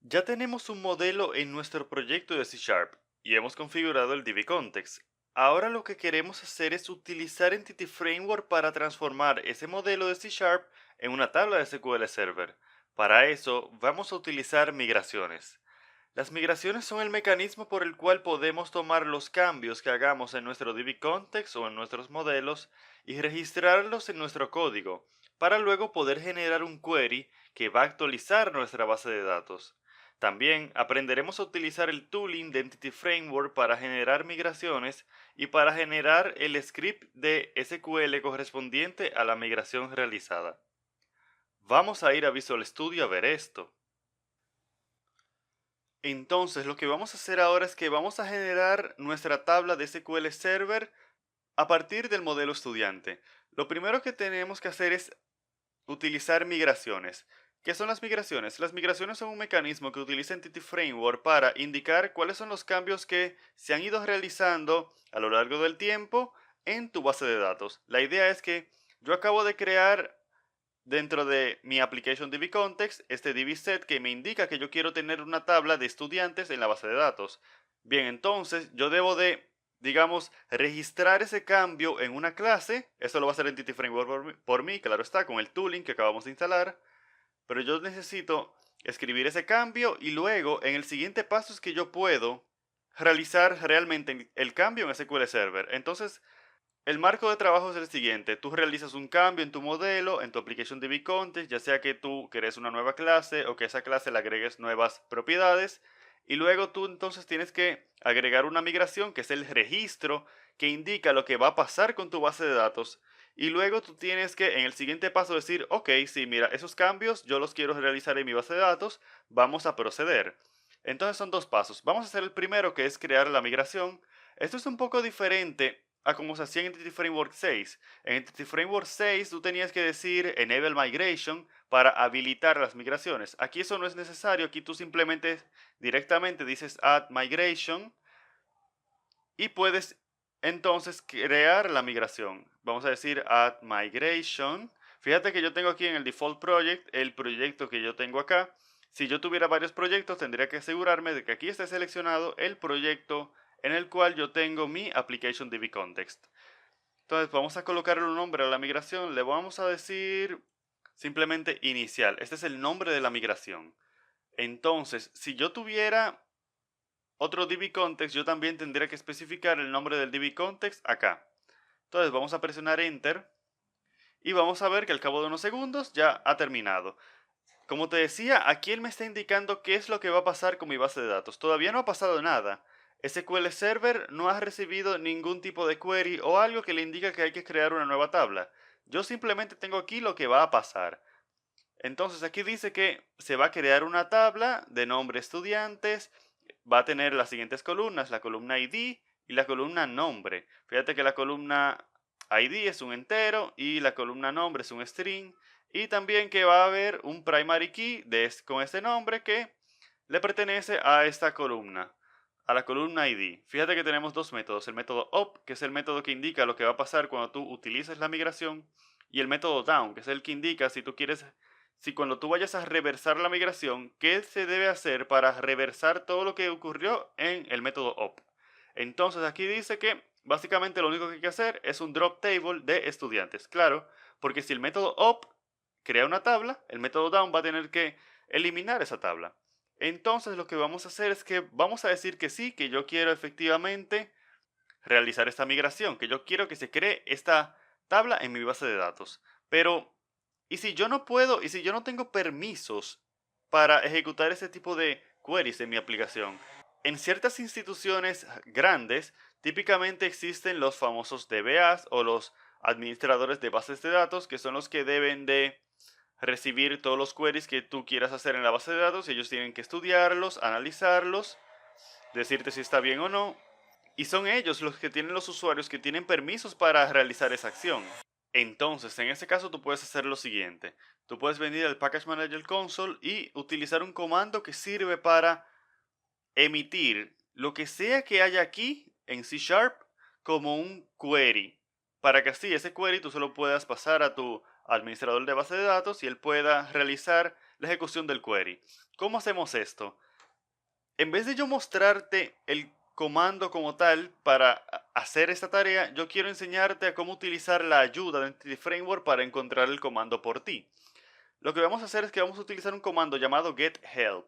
Ya tenemos un modelo en nuestro proyecto de C Sharp y hemos configurado el DB-Context. Ahora lo que queremos hacer es utilizar Entity Framework para transformar ese modelo de C Sharp en una tabla de SQL Server. Para eso vamos a utilizar migraciones. Las migraciones son el mecanismo por el cual podemos tomar los cambios que hagamos en nuestro DB-Context o en nuestros modelos y registrarlos en nuestro código, para luego poder generar un query que va a actualizar nuestra base de datos. También aprenderemos a utilizar el tooling de Entity Framework para generar migraciones y para generar el script de SQL correspondiente a la migración realizada. Vamos a ir a Visual Studio a ver esto. Entonces, lo que vamos a hacer ahora es que vamos a generar nuestra tabla de SQL Server a partir del modelo estudiante. Lo primero que tenemos que hacer es utilizar migraciones. ¿Qué son las migraciones? Las migraciones son un mecanismo que utiliza Entity Framework para indicar cuáles son los cambios que se han ido realizando a lo largo del tiempo en tu base de datos. La idea es que yo acabo de crear dentro de mi application DB Context este DB set que me indica que yo quiero tener una tabla de estudiantes en la base de datos. Bien, entonces yo debo de, digamos, registrar ese cambio en una clase. Eso lo va a hacer Entity Framework por mí, claro está, con el tooling que acabamos de instalar. Pero yo necesito escribir ese cambio y luego en el siguiente paso es que yo puedo realizar realmente el cambio en SQL Server. Entonces, el marco de trabajo es el siguiente. Tú realizas un cambio en tu modelo, en tu application DB Context, ya sea que tú crees una nueva clase o que a esa clase le agregues nuevas propiedades. Y luego tú entonces tienes que agregar una migración, que es el registro que indica lo que va a pasar con tu base de datos. Y luego tú tienes que en el siguiente paso decir, ok, sí, mira, esos cambios yo los quiero realizar en mi base de datos, vamos a proceder. Entonces son dos pasos. Vamos a hacer el primero, que es crear la migración. Esto es un poco diferente a como se hacía en Entity Framework 6. En Entity Framework 6 tú tenías que decir Enable Migration para habilitar las migraciones. Aquí eso no es necesario, aquí tú simplemente directamente dices Add Migration y puedes entonces crear la migración. Vamos a decir Add Migration. Fíjate que yo tengo aquí en el Default Project el proyecto que yo tengo acá. Si yo tuviera varios proyectos, tendría que asegurarme de que aquí esté seleccionado el proyecto en el cual yo tengo mi Application DB Context. Entonces vamos a colocarle un nombre a la migración. Le vamos a decir simplemente inicial. Este es el nombre de la migración. Entonces, si yo tuviera otro DB Context, yo también tendría que especificar el nombre del DB Context acá. Entonces vamos a presionar Enter y vamos a ver que al cabo de unos segundos ya ha terminado. Como te decía, aquí él me está indicando qué es lo que va a pasar con mi base de datos. Todavía no ha pasado nada. SQL Server no ha recibido ningún tipo de query o algo que le indica que hay que crear una nueva tabla. Yo simplemente tengo aquí lo que va a pasar. Entonces aquí dice que se va a crear una tabla de nombre estudiantes. Va a tener las siguientes columnas, la columna ID y la columna nombre. Fíjate que la columna ID es un entero y la columna nombre es un string. Y también que va a haber un primary key con este nombre que le pertenece a esta columna, a la columna ID. Fíjate que tenemos dos métodos, el método up, que es el método que indica lo que va a pasar cuando tú utilices la migración, y el método down, que es el que indica si tú quieres, si cuando tú vayas a reversar la migración, qué se debe hacer para reversar todo lo que ocurrió en el método up. Entonces aquí dice que básicamente lo único que hay que hacer es un drop table de estudiantes. Claro, porque si el método up crea una tabla, el método down va a tener que eliminar esa tabla. Entonces lo que vamos a hacer es que vamos a decir que sí, que yo quiero efectivamente realizar esta migración, que yo quiero que se cree esta tabla en mi base de datos. Pero, ¿y si yo no puedo, y si yo no tengo permisos para ejecutar ese tipo de queries en mi aplicación? En ciertas instituciones grandes, típicamente existen los famosos DBAs o los administradores de bases de datos, que son los que deben de recibir todos los queries que tú quieras hacer en la base de datos y ellos tienen que estudiarlos, analizarlos, decirte si está bien o no. Y son ellos los que tienen los usuarios que tienen permisos para realizar esa acción. Entonces, en este caso tú puedes hacer lo siguiente. Tú puedes venir al Package Manager Console y utilizar un comando que sirve para emitir lo que sea que haya aquí en C Sharp como un query. Para que así ese query tú solo puedas pasar a tu administrador de base de datos y él pueda realizar la ejecución del query. ¿Cómo hacemos esto? En vez de yo mostrarte el comando como tal para hacer esta tarea, yo quiero enseñarte a cómo utilizar la ayuda de Entity Framework para encontrar el comando por ti. Lo que vamos a hacer es que vamos a utilizar un comando llamado getHelp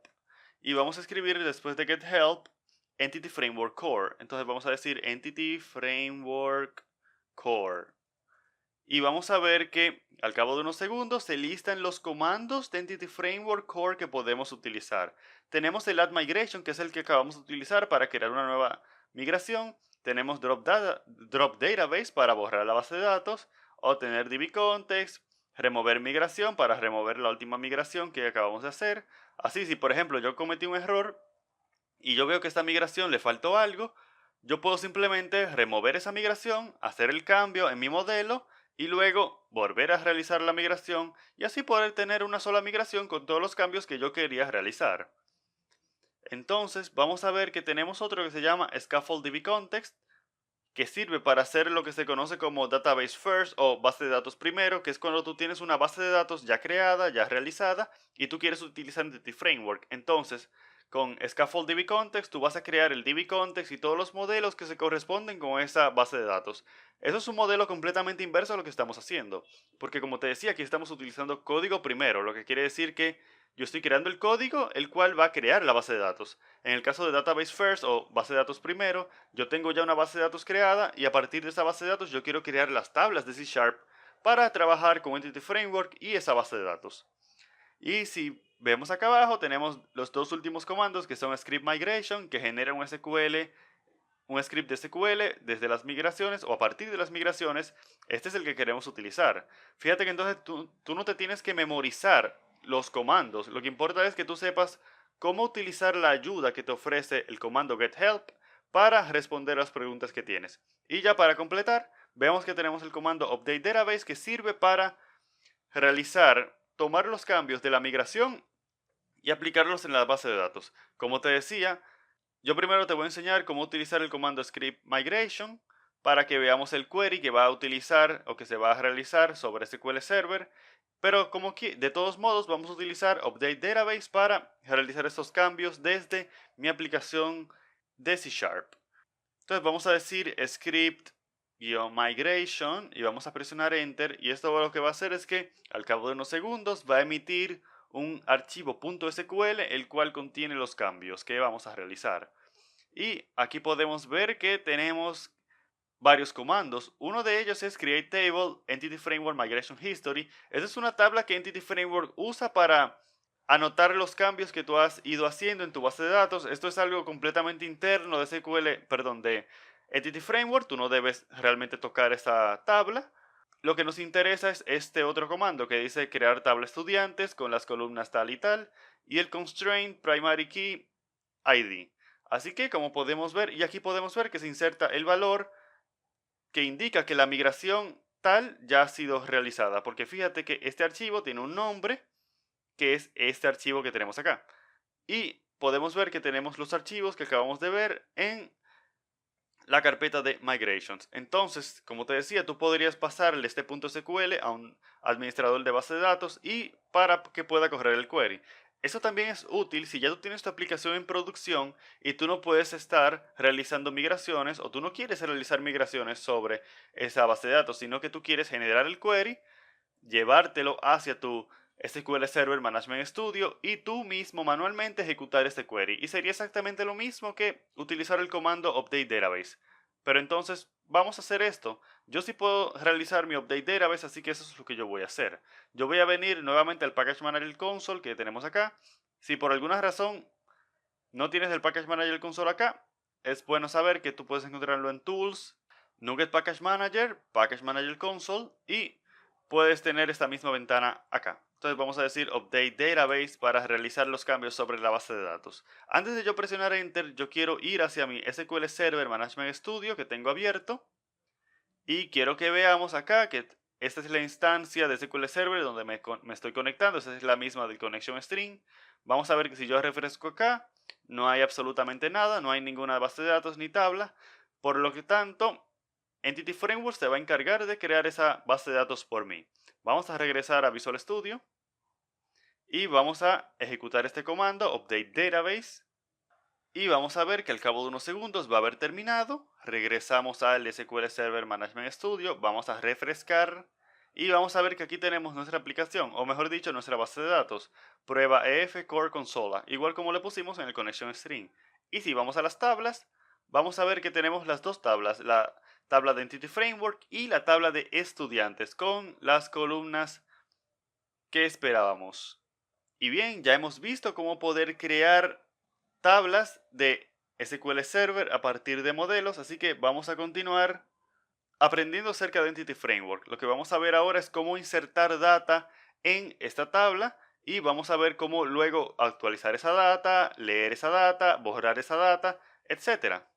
y vamos a escribir después de getHelp Entity Framework Core. Entonces vamos a decir Entity Framework Core. Y vamos a ver que al cabo de unos segundos se listan los comandos de Entity Framework Core que podemos utilizar. Tenemos el add migration, que es el que acabamos de utilizar para crear una nueva migración. Tenemos drop database para borrar la base de datos, obtener DB context, remover migración para remover la última migración que acabamos de hacer. Así, si por ejemplo yo cometí un error y yo veo que a esta migración le faltó algo, yo puedo simplemente remover esa migración, hacer el cambio en mi modelo y luego volver a realizar la migración y así poder tener una sola migración con todos los cambios que yo quería realizar. Entonces vamos a ver que tenemos otro que se llama Scaffold DB Context, que sirve para hacer lo que se conoce como Database First o base de datos primero, que es cuando tú tienes una base de datos ya creada, ya realizada, y tú quieres utilizar Entity Framework. Entonces, con Scaffold DB Context, tú vas a crear el DB Context y todos los modelos que se corresponden con esa base de datos. Eso es un modelo completamente inverso a lo que estamos haciendo, porque como te decía, aquí estamos utilizando código primero, lo que quiere decir que yo estoy creando el código, el cual va a crear la base de datos. En el caso de Database First o base de datos primero, yo tengo ya una base de datos creada y a partir de esa base de datos yo quiero crear las tablas de C Sharp para trabajar con Entity Framework y esa base de datos. Y si vemos acá abajo tenemos los dos últimos comandos que son Script Migration, que genera un SQL, un script de SQL desde las migraciones o a partir de las migraciones. Este es el que queremos utilizar. Fíjate que entonces tú no te tienes que memorizar los comandos. Lo que importa es que tú sepas cómo utilizar la ayuda que te ofrece el comando getHelp para responder las preguntas que tienes. Y ya para completar, vemos que tenemos el comando update database que sirve para tomar los cambios de la migración y aplicarlos en la base de datos. Como te decía, yo primero te voy a enseñar cómo utilizar el comando script migration para que veamos el query que va a utilizar o que se va a realizar sobre SQL Server. Pero como que de todos modos vamos a utilizar update database para realizar estos cambios desde mi aplicación de C Sharp. Entonces vamos a decir script-migration y vamos a presionar enter y esto lo que va a hacer es que al cabo de unos segundos va a emitir un archivo .sql el cual contiene los cambios que vamos a realizar. Y aquí podemos ver que tenemos varios comandos. Uno de ellos es create table entity framework migration history. Esa es una tabla que Entity Framework usa para anotar los cambios que tú has ido haciendo en tu base de datos. Esto es algo completamente interno de SQL, perdón, de Entity Framework. Tú no debes realmente tocar esa tabla. Lo que nos interesa es este otro comando que dice crear tabla estudiantes con las columnas tal y tal y el constraint primary key ID. Así que como podemos ver, y aquí podemos ver que se inserta el valor que indica que la migración tal ya ha sido realizada, porque fíjate que este archivo tiene un nombre que es este archivo que tenemos acá. Y podemos ver que tenemos los archivos que acabamos de ver en la carpeta de migrations. Entonces, como te decía, tú podrías pasarle este .sql a un administrador de base de datos y para que pueda correr el query. Eso también es útil si ya tú tienes tu aplicación en producción y tú no puedes estar realizando migraciones o tú no quieres realizar migraciones sobre esa base de datos, sino que tú quieres generar el query, llevártelo hacia tu SQL Server Management Studio y tú mismo manualmente ejecutar este query. Y sería exactamente lo mismo que utilizar el comando update database. Pero entonces vamos a hacer esto. Yo sí puedo realizar mi update database, así que eso es lo que yo voy a hacer. Yo voy a venir nuevamente al Package Manager Console que tenemos acá. Si por alguna razón no tienes el Package Manager Console acá, es bueno saber que tú puedes encontrarlo en Tools, Nugget Package Manager Console y puedes tener esta misma ventana acá. Entonces vamos a decir Update Database para realizar los cambios sobre la base de datos. Antes de yo presionar Enter, yo quiero ir hacia mi SQL Server Management Studio que tengo abierto. Y quiero que veamos acá que esta es la instancia de SQL Server donde me estoy conectando. Esa es la misma del Connection String. Vamos a ver que si yo refresco acá, no hay absolutamente nada, no hay ninguna base de datos ni tabla. Por lo que tanto, Entity Framework se va a encargar de crear esa base de datos por mí. Vamos a regresar a Visual Studio y vamos a ejecutar este comando update database y vamos a ver que al cabo de unos segundos va a haber terminado. Regresamos al SQL Server Management Studio, vamos a refrescar y vamos a ver que aquí tenemos nuestra aplicación, o mejor dicho, nuestra base de datos, prueba EF Core Consola, igual como le pusimos en el Connection String. Y si vamos a las tablas, vamos a ver que tenemos las dos tablas, la tabla de Entity Framework y la tabla de estudiantes, con las columnas que esperábamos. Y bien, ya hemos visto cómo poder crear tablas de SQL Server a partir de modelos, así que vamos a continuar aprendiendo acerca de Entity Framework. Lo que vamos a ver ahora es cómo insertar data en esta tabla y vamos a ver cómo luego actualizar esa data, leer esa data, borrar esa data, etcétera.